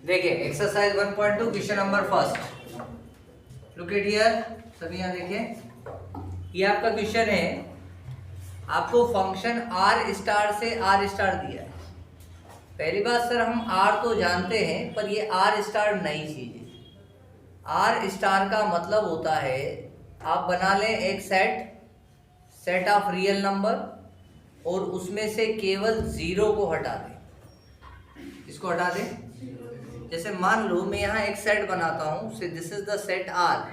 देखिए exercise 1.2 question number first, look at here. सभी यहाँ देखिए, ये आपका क्वेश्चन है। आपको फंक्शन आर स्टार से आर स्टार दिया है। पहली बात सर, हम आर तो जानते हैं पर ये आर स्टार नई चीज है। आर स्टार का मतलब होता है, आप बना लें एक सेट ऑफ रियल नंबर और उसमें से केवल जीरो को हटा दें। इसको हटा दें। जैसे मान लो मैं यहाँ एक सेट बनाता हूँ, say this is the set R,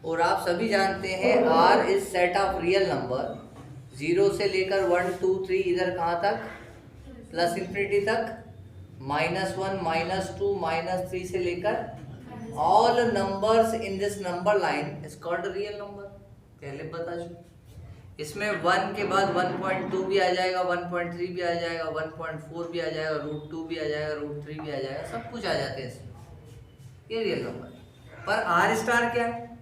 और आप सभी जानते हैं R is set of real number, zero से लेकर 1 2 3 इधर कहाँ तक, प्लस इंफिनिटी तक, -1 -2 -3 से लेकर all numbers in this number line is called real number. पहले बता चुके। इसमें 1 के बाद 1.2 भी आ जाएगा, 1.3 भी आ जाएगा, 1.4 भी आ जाएगा, √2 भी आ जाएगा, √3 भी आ जाएगा, सब कुछ आ जाते हैं इसमें। ये रियल नंबर है। पर आर स्टार क्या है?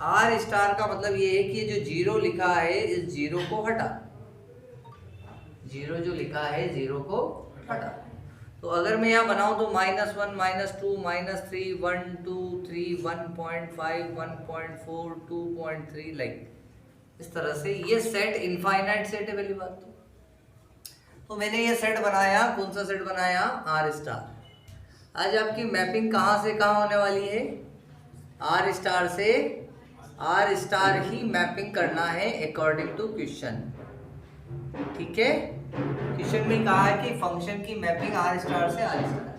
आर स्टार का मतलब ये है कि ये जो जीरो लिखा है इस जीरो को हटा, जीरो जो लिखा है जीरो को हटा। तो अगर मैं यहाँ बनाऊं तो -1 -2 -3 1 2 3 1.5 1.4 2.3 लाइक इस तरह से ये सेट इनफाइनाइट सेट है। पहली बात तो मैंने ये सेट बनाया। कौन सा सेट बनाया? R star. आज आपकी मैपिंग कहाँ से कहाँ होने वाली है? आर स्टार से आर स्टार ही मैपिंग करना है अकॉर्डिंग टू क्वेश्चन। ठीक है, क्वेश्चन में कहा है कि फंक्शन की मैपिंग आर स्टार से आर स्टार है,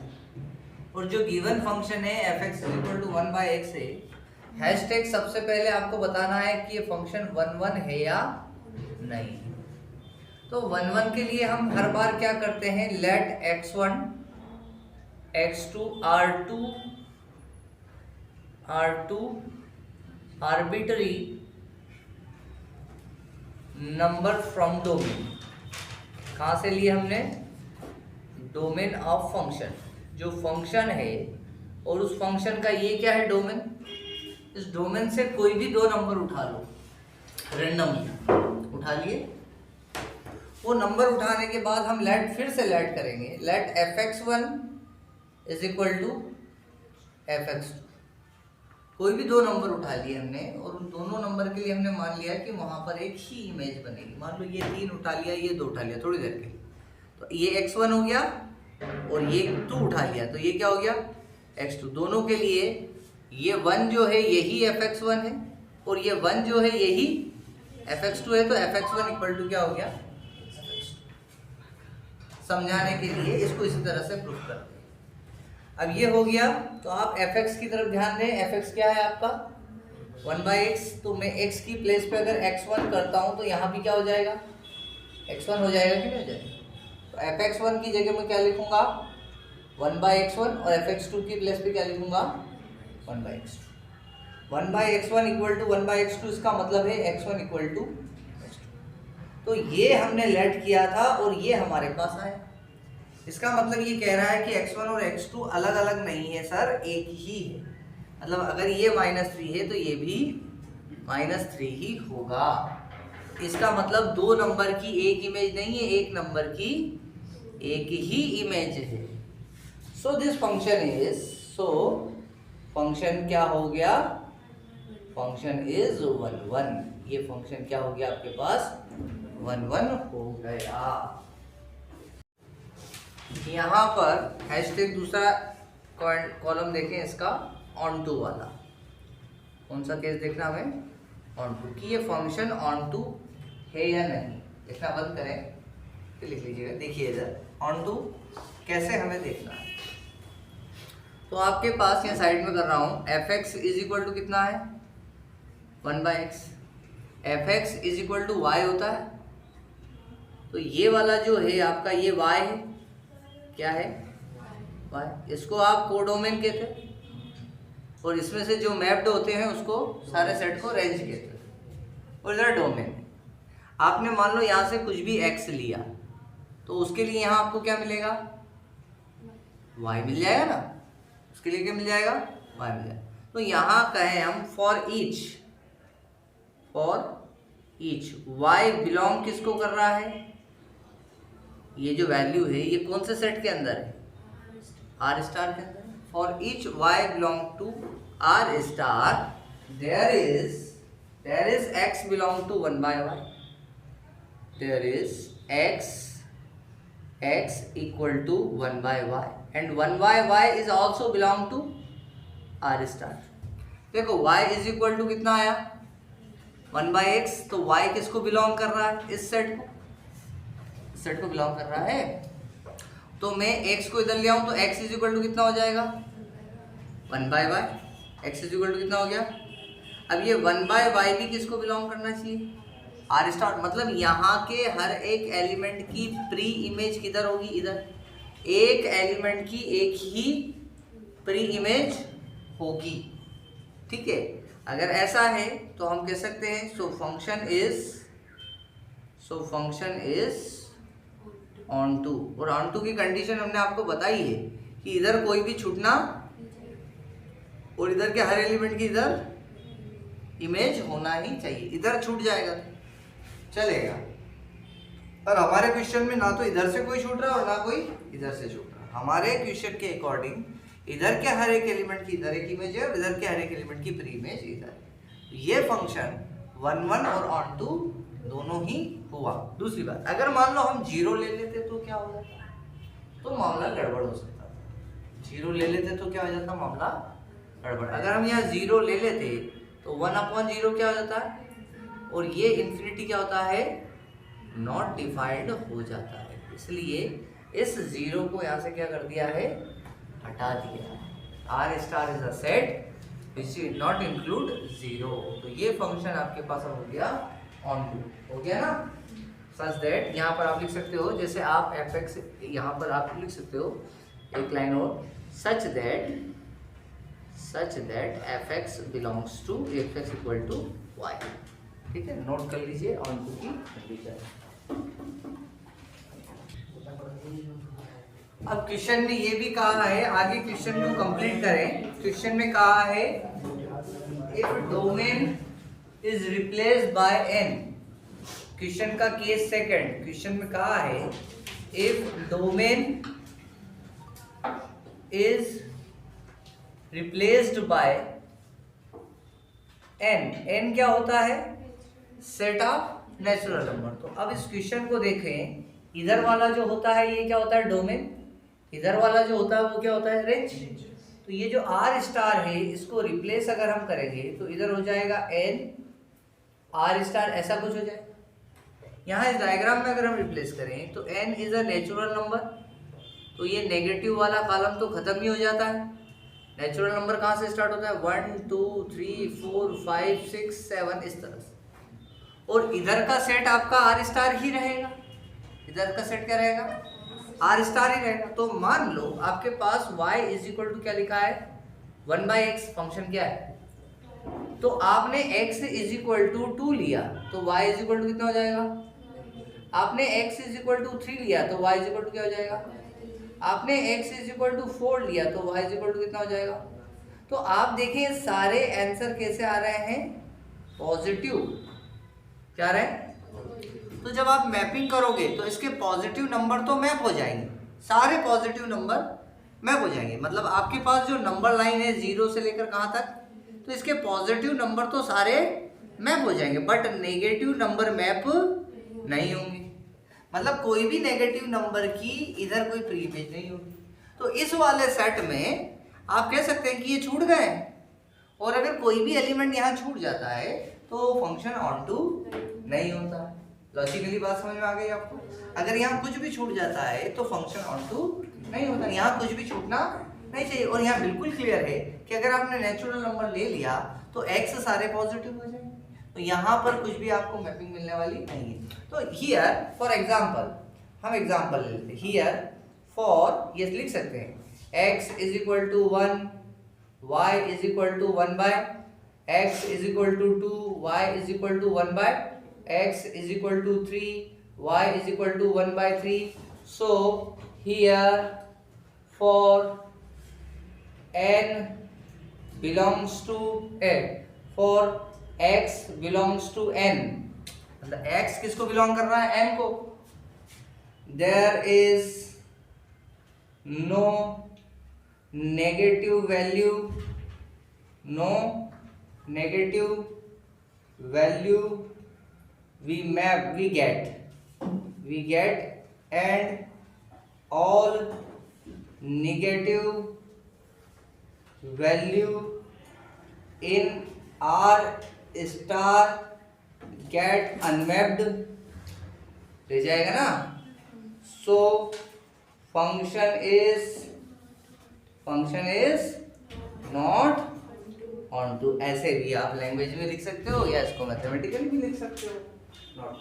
और जो गिवन फंक्शन है f(x = 1/x) है। हैशटैग सबसे पहले आपको बताना है कि ये फंक्शन 1 है या नहीं। तो 1 के लिए हम हर बार क्या करते हैं, let x1 x2 r2 arbitrary number from domain. कहाँ से लिए हमने? Domain of function. जो फंक्शन है और उस फंक्शन का ये क्या है, डोमेन। इस डोमेन से कोई भी दो नंबर उठा लो, रेंडमली उठा लिए। वो नंबर उठाने के बाद हम फिर से लेट करेंगे, लेट f(x1) = f(x2)। कोई भी दो नंबर उठा लिए हमने, और उन दोनों नंबर के लिए हमने मान लिया कि वहां पर एक ही इमेज बनेगी। मान लो ये 3 उठा लिया, ये 2 उठा लिया थोड़ी देर के लिए, तो ये x1 हो गया, और ये 2 उठा लिया तो ये क्या हो गया, x2। दोनों के लिए ये 1 जो है यही f(x1) है, और ये 1 जो है यही f(x2) है। तो f(x1) = क्या हो गया, समझाने के लिए इसको इसी तरह से प्रूफ करते हैं। अब ये हो गया, तो आप fx की तरफ ध्यान दें। fx क्या है आपका 1/x, तो मैं x की प्लेस पे अगर x1 करता हूं तो यहाँ भी क्या हो जाएगा, x1 हो जाएगा कि नहीं हो जाएगा। तो fx1 की जगह मैं क्या लिखूंगा, 1/x1, और fx2 की प्लेस पे क्या लिखूंगा, 1/x2। 1/x1 = 1/x2, इसका मतलब है x1 = x2। तो ये हमने लेट किया था और ये हमारे पास आया। इसका मतलब ये कह रहा है कि x1 और x2 अलग अलग नहीं है सर, एक ही है। मतलब अगर ये -3 है तो ये भी -3 ही होगा। इसका मतलब दो नंबर की एक इमेज नहीं है, एक नंबर की एक ही इमेज है। So this function is, function क्या हो गया, फंक्शन इज 1 ये फंक्शन क्या हो गया आपके पास, 1 हो गया। यहाँ पर हैशटैग दूसरा कॉलम देखें इसका, ऑन टू वाला। कौन सा केस देखना हमें, ऑन टू, कि ये फंक्शन ऑन टू है या नहीं। देखना बंद करें फिर लिख लीजिएगा। देखिए इधर ऑन टू कैसे हमें देखना है। तो आपके पास यहाँ साइड में कर रहा हूँ, f(x) = कितना है, 1/x। f(x) = y होता है, तो ये वाला जो है आपका ये y है, क्या है, y। इसको आप कोडोमेन कहते हैं, और इसमें से जो मैप्ड होते हैं उसको, सारे सेट को रेंज कहते हैं, और इधर डोमेन। आपने मान लो यहाँ से कुछ भी x लिया, तो उसके लिए यहाँ आपको क्या मिलेगा, y मिल जाएगा ना। उसके लिए क्या मिल जाएगा, y मिल जाएगा। तो यहाँ कहें हम फॉर ईच y बिलोंग किसको कर रहा है, ये जो वैल्यू है ये कौन से सेट के अंदर है, आर स्टार के अंदर for each y belong to R star there is x belong to 1/y, there is x equal to 1/y and 1/y is also belong to r star। देखो y is equal to कितना आया 1/x, तो y किसको belong कर रहा है, इस set को बिलोंग कर रहा है। तो मैं x को इधर ले आऊं तो x is equal to कितना हो जाएगा 1/y, x is equal to कितना हो गया। अब ये 1/y भी किसको बिलोंग करना चाहिए आर स्टार, मतलब यहाँ के हर एक एलिमेंट की प्री इमेज किधर होगी, इधर। एक एलिमेंट की एक ही प्री इमेज होगी, ठीक है। अगर ऐसा है तो हम कह सकते हैं so function is onto. और ऑन टू की कंडीशन हमने आपको बताई है कि इधर कोई भी छूटना और इधर के हर एलिमेंट की इधर इमेज होना ही चाहिए। इधर छूट जाएगा तो चलेगा, पर हमारे क्वेश्चन में ना तो इधर से कोई छूट रहा है और ना कोई इधर से छूट रहा है। हमारे क्वेश्चन के अकॉर्डिंग इधर के हर एक एलिमेंट की इधर एक इमेज है और इधर के हर एक एलिमेंट की प्री इमेज इधर है। ये फंक्शन 1 और ऑन टू दोनों ही हुआ। दूसरी बात, अगर मान लो हम 0 ले लेते तो क्या हो जाता, तो मामला गड़बड़ हो सकता था। 0 ले लेते तो क्या हो जाता, मामला गड़बड़। अगर हम यहाँ 0 ले लेते तो 1/0 क्या हो जाता है, और ये इन्फिनिटी क्या होता है, नॉट डिफाइंड हो जाता है। इसलिए इस 0 को यहाँ से क्या कर दिया है, हटा दिया है। R star is a set which is not include 0। तो ये फंक्शन आपके पास हो गया ऑन टू, हो गया ना। सच दैट यहाँ पर आप लिख सकते हो, जैसे आप एफ एक्स यहाँ पर आप लिख सकते हो एक लाइन और, such that f x belongs to f x equal to y, ठीक है। नोट कर लीजिए ऑन टू की कंडीशन। अब क्वेश्चन में ये भी कहा है, आगे क्वेश्चन को कंप्लीट करें। क्वेश्चन में कहा है if domain is replaced by n। Question का केस सेकंड, क्वेश्चन में कहा है if domain is replaced by n क्या होता है, सेट ऑफ नेचुरल नंबर। तो अब इस क्वेश्चन को देखें, इधर वाला जो होता है ये क्या होता है डोमेन, इधर वाला जो होता है वो क्या होता है रेंज। तो ये जो आर स्टार है इसको रिप्लेस अगर हम करेंगे तो इधर हो जाएगा n आर स्टार, ऐसा कुछ हो जाएगा। यहाँ इस डायग्राम में अगर हम रिप्लेस करें तो n is a natural number, तो ये नेगेटिव वाला कॉलम तो खत्म ही हो जाता है। नेचुरल नंबर कहाँ से स्टार्ट होता है, 1 2 3 4 5 6 7 इस तरह से। और इधर का सेट आपका आर स्टार ही रहेगा, इधर का सेट क्या रहेगा, आर स्टार ही रहेगा। तो मान लो आपके पास y इज इक्वल टू क्या लिखा है 1/x, फंक्शन क्या है, तो आपने x इज इक्वल टू 2 लिया तो y इज इक्वल टू कितना हो जाएगा। आपने x इज इक्वल टू 3 लिया तो y इज इक्वल टू क्या हो जाएगा। आपने x इज इक्वल टू 4 लिया तो y इज इक्वल टू कितना हो जाएगा। तो आप देखिए सारे आंसर कैसे आ रहे हैं, पॉजिटिव। क्या रहे, तो जब आप मैपिंग करोगे तो इसके पॉजिटिव नंबर तो मैप हो जाएंगे, सारे पॉजिटिव नंबर मैप हो जाएंगे। मतलब आपके पास जो नंबर लाइन है 0 से लेकर कहाँ तक, तो इसके पॉजिटिव नंबर तो सारे मैप हो जाएंगे, बट नेगेटिव नंबर मैप नहीं होंगे। मतलब कोई भी नेगेटिव नंबर की इधर कोई प्री इमेज नहीं होगी। तो इस वाले सेट में आप कह सकते हैं कि ये छूट गए, और अगर कोई भी एलिमेंट यहाँ छूट जाता है तो फंक्शन ऑन टू नहीं होता। लॉजिकली बात समझ में आ गई आपको। अगर यहाँ कुछ भी छूट जाता है तो फंक्शन ऑन टू नहीं होता, यहाँ कुछ भी छूटना नहीं चाहिए। और यहाँ बिल्कुल क्लियर है कि अगर आपने नेचुरल नंबर ले लिया तो x सारे पॉजिटिव हो जाएंगे, तो यहाँ पर कुछ भी आपको मैपिंग मिलने वाली नहीं है। तो हियर फॉर एग्जाम्पल, हम एग्जाम्पल ले लेते हैं। हियर फॉर ये लिख सकते हैं x is equal to 1, y is equal to 1/x is equal to 2, y is equal to 1/x is equal to 3, y is equal to 1/3। So here for n belongs to a, for x belongs to n, मतलब x किसको belong कर रहा है, n को। there is no negative value, no negative value we get, and all negative value in R star get unmapped, रह जाएगा ना. So function is not onto. ऐसे भी आप लैंग्वेज में लिख सकते हो या इसको मैथमेटिकली भी लिख सकते हो. नॉट.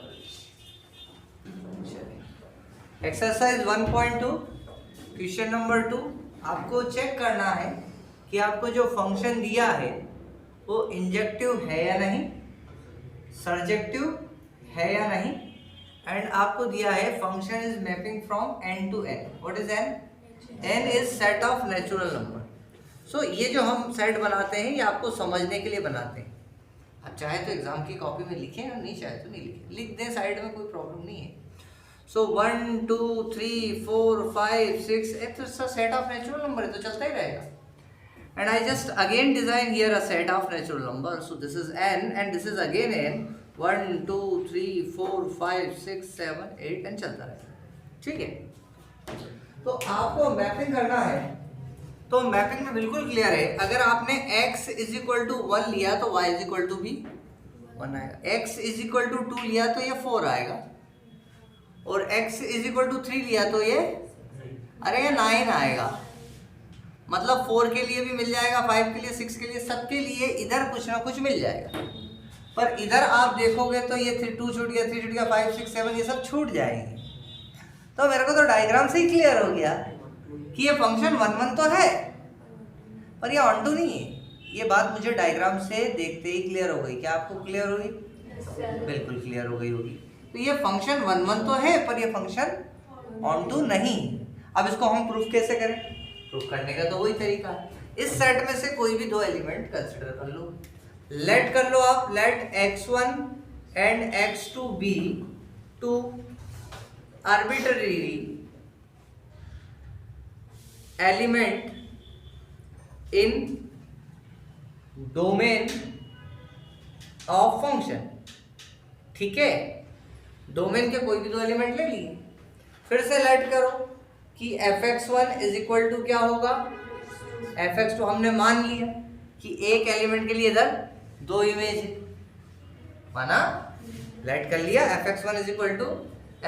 Exercise 1.2 question number 2. आपको चेक करना है कि आपको जो फंक्शन दिया है वो इंजेक्टिव है या नहीं, सर्जेक्टिव है या नहीं, एंड आपको दिया है function is mapping from n to n. What is n? n is set of natural number. So ये जो हम सेट बनाते हैं ये आपको समझने के लिए बनाते हैं. आप चाहे तो एग्जाम की कॉपी में लिखें और नहीं चाहे तो नहीं लिखें, लिख दें साइड में, कोई प्रॉब्लम नहीं है. सो 1 2 3 4 5 6 it's a set of natural number, तो चलता ही रहेगा. And I just again design here a set of natural numbers. So this is n and this is again n. 1 2 3 4 5 6 7 8 and चलता रहेगा. ठीक है. तो आपको मैपिंग करना है, तो मैपिंग में बिल्कुल क्लियर है. अगर आपने x इज इक्वल टू 1 लिया तो y इज इक्वल टू भी 1 आएगा. x इज इक्वल टू 2 लिया तो ये 4 आएगा, और x इज इक्वल टू 3 लिया तो ये 9 आएगा. मतलब 4 के लिए भी मिल जाएगा, 5 के लिए, 6 के लिए, सबके लिए इधर कुछ ना कुछ मिल जाएगा. पर इधर आप देखोगे तो ये 2 छूट गया, 3 छूट गया, 5 6 7 ये सब छूट जाएंगे. तो मेरे को तो डायग्राम से ही क्लियर हो गया कि ये फंक्शन 1 1 तो है पर ये ऑन टू नहीं है. ये बात मुझे डायग्राम से देखते ही क्लियर हो गई. क्या आपको क्लियर होगी? बिल्कुल क्लियर हो गई होगी. तो ये फंक्शन 1 1 तो है पर ये फंक्शन ऑन टू नहीं. अब इसको हम प्रूफ कैसे करें? प्रूफ करने का तो वही तरीका है. इस सेट में से कोई भी 2 एलिमेंट कंसीडर कर लो. लेट कर लो आप, let x1 and x2 be 2 arbitrary element in domain of function. ठीक है, डोमेन के कोई भी 2 एलिमेंट ले लिए. फिर से लेट करो कि fx1 इज इक्वल टू क्या होगा, fx2 हमने मान लिया कि एक एलिमेंट के लिए इधर 2 इमेज है, माना, लेट कर लिया fx1 is equal to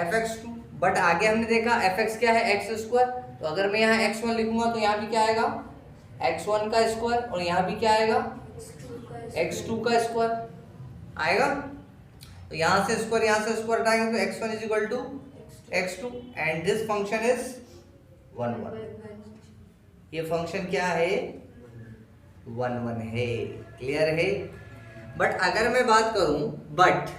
fx2. But आगे हमने देखा fx क्या है, x स्क्वायर. तो अगर मैं यहाँ x1 लिखूंगा तो यहाँ भी क्या आएगा, x1 का स्क्वायर, और यहाँ भी क्या आएगा, x2 का स्क्वायर आएगा. तो यहाँ से स्क्वायर, यहाँ से स्क्वायर हटाएंगे तो x1 is equal to x2 and this function is 1 1. ये फंक्शन क्या है, 1 1 है. क्लियर है. बट अगर मैं बात करूं, but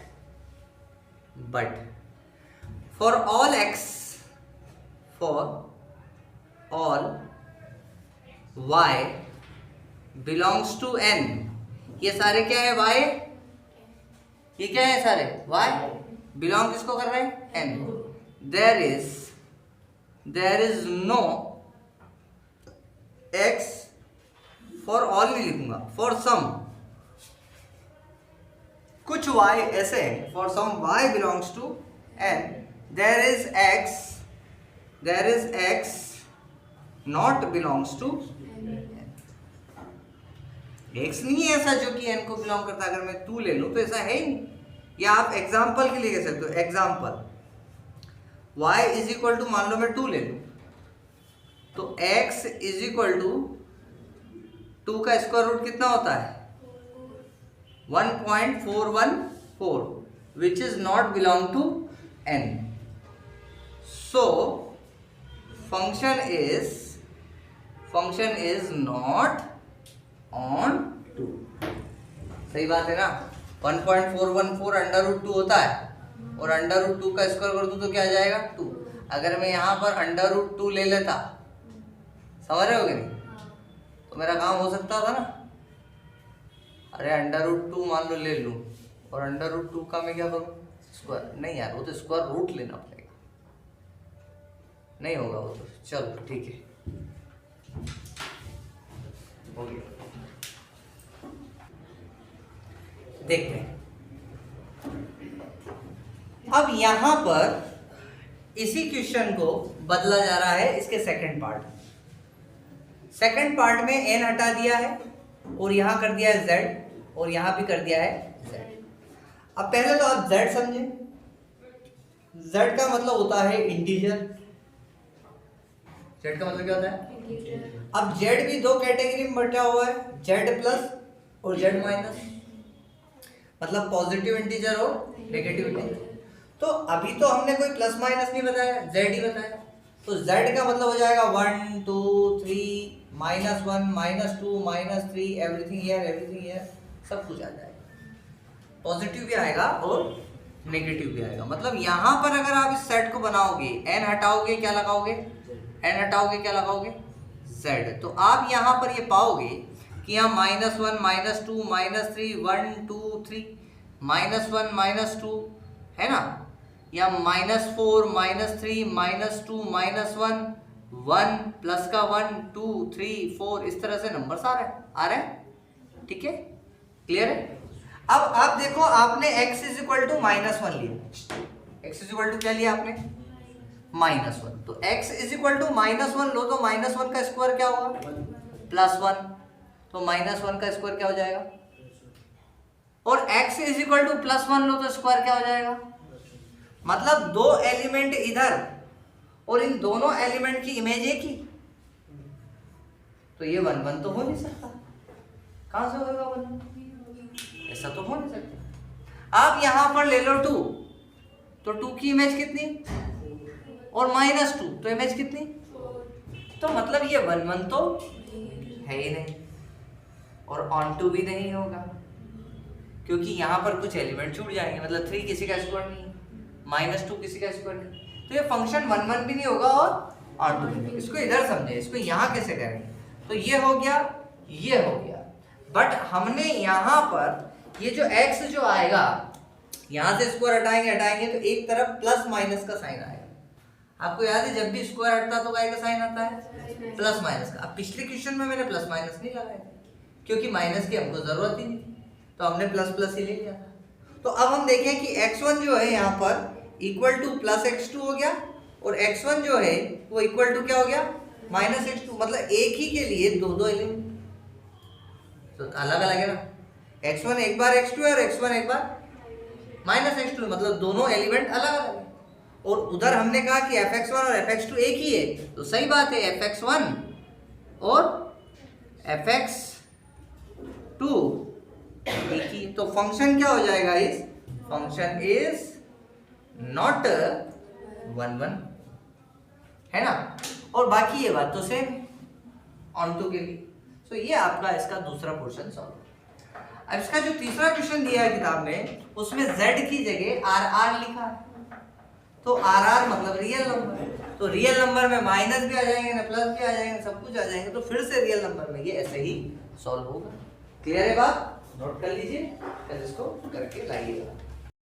for all x, for all y belongs to n. ये सारे क्या है, y, ये क्या है सारे y, बिलोंग किसको कर रहे हैं, n. There is no x, for all नहीं लिखूंगा, फॉर सम, कुछ y ऐसे हैं, for some y belongs to n, there is x not belongs to x. नहीं है ऐसा जो कि n को बिलोंग करता है. अगर मैं 2 ले लूं तो ऐसा है ही नहीं. या आप एग्जाम्पल के लिए कह सकते हो, example y is equal to, मान लो मैं 2 ले लूं तो x इज इक्वल टू 2 का स्क्वायर रूट कितना होता है, 1.414, which is not belong to n. So function is not on 2. सही बात है ना. 1.414 अंडर रूट 2 होता है, और अंडर रूट 2 का स्क्वायर कर दूं तो क्या आ जाएगा, 2. अगर मैं यहाँ पर अंडर रूट 2 ले लेता, समझ रहे हो कि नहीं, तो मेरा काम हो सकता था ना. अरे अंडर रूट 2 मान लो ले लूं, और अंडर रूट 2 का मैं क्या करूं, स्क्वायर. नहीं यार, वो तो स्क्वायर रूट लेना पड़ेगा, नहीं होगा वो तो. चलो ठीक है. हो गया। देखते हैं अब यहां पर इसी क्वेश्चन को बदला जा रहा है इसके सेकंड पार्ट में n हटा दिया है और यहां कर दिया है z और यहां भी कर दिया है z। अब पहले तो आप z समझे, z का मतलब होता है इंटीजर। z का मतलब क्या होता है? अब z भी दो कैटेगरी में बटा हुआ है, z प्लस और z माइनस, मतलब पॉजिटिव इंटीजर और नेगेटिव इंटीजर। तो अभी तो हमने कोई प्लस माइनस नहीं बताया, z ही बताया, तो z का मतलब हो जाएगा 1 2 3 -1 -2 -3 एवरीथिंग हियर सब कुछ आ जाएगा। पॉजिटिव भी आएगा और नेगेटिव भी आएगा। मतलब यहाँ पर अगर आप इस सेट को बनाओगे, n हटाओगे क्या लगाओगे? n हटाओगे क्या लगाओगे? z। तो आप यहाँ पर ये पाओगे कि यहाँ -1 -2 -3 1 2 3 -1 -2 है ना, या -4 -3 -2 -1 1 प्लस का 1 2 3 4 इस तरह से नंबर्स आ रहे हैं। ठीक है, क्लियर है? अब आप देखो, आपने x = -1 लिया, x = क्या लिया आपने? -1। तो x = -1 लो तो -1 का स्क्वायर क्या होगा? +1। तो -1 का स्क्वायर क्या हो जाएगा? और x = +1 लो तो स्क्वायर क्या हो जाएगा? मतलब दो एलिमेंट इधर और इन दोनों एलिमेंट की इमेज एक ही, तो ये 1 1 तो हो नहीं सकता। कहां से होगा 1? ऐसा तो हो नहीं सकता। आप यहां पर ले लो 2, तो 2 की इमेज कितनी? और -2 तो इमेज कितनी? तो मतलब ये 1 1 तो है ही नहीं और ऑन टू भी नहीं होगा, क्योंकि यहां पर कुछ एलिमेंट छूट जाएंगे। मतलब 3 किसी का स्क्वायर नहीं है, -2 किसी का स्क्वायर नहीं, तो ये फंक्शन 1 1 भी नहीं होगा और ऑन टू भी नहीं। इसको इधर समझे, इसको यहाँ कैसे करेंगे? तो ये हो गया, ये हो गया, बट हमने यहाँ पर ये जो x जो आएगा, यहाँ से स्क्वायर हटाएंगे तो एक तरफ प्लस माइनस का साइन आएगा। आपको याद है जब भी स्क्वायर हटता तो काय का साइन आता है? प्लस माइनस का। अब पिछले क्वेश्चन में मैंने प्लस माइनस नहीं लगाया क्योंकि माइनस की हमको जरूरत ही नहीं, तो हमने प्लस प्लस ही ले लिया था। तो अब हम देखें कि x1 जो है यहाँ पर इक्वल टू +x2 हो गया और x1 जो है वो इक्वल टू क्या हो गया? -x2। मतलब एक ही के लिए दो एलिमेंट तो अलग अलग है ना, x1 एक बार x2 है और x1 एक बार -x2, मतलब दोनों एलिमेंट अलग अलग है। और उधर हमने कहा कि fx1 और fx2 एक ही है, तो सही बात है, fx1 और fx2 एक ही। तो फंक्शन क्या हो जाएगा? इस फंक्शन इज नॉट 1 1 है ना। और बाकी ये बात तो सेम ऑन टू के लिए। तो ये आपका इसका दूसरा पोर्शन सॉल्व। अब इसका जो तीसरा क्वेश्चन दिया है किताब में, उसमें z की जगह RR लिखा है, तो RR मतलब रियल नंबर, तो रियल नंबर में माइनस भी आ जाएंगे ना, प्लस भी आ जाएंगे, सब कुछ आ जाएंगे, तो फिर से रियल नंबर में ये ऐसे ही सॉल्व होगा। क्लियर है बात? नोट कर लीजिए, कल इसको करके लाइएगा।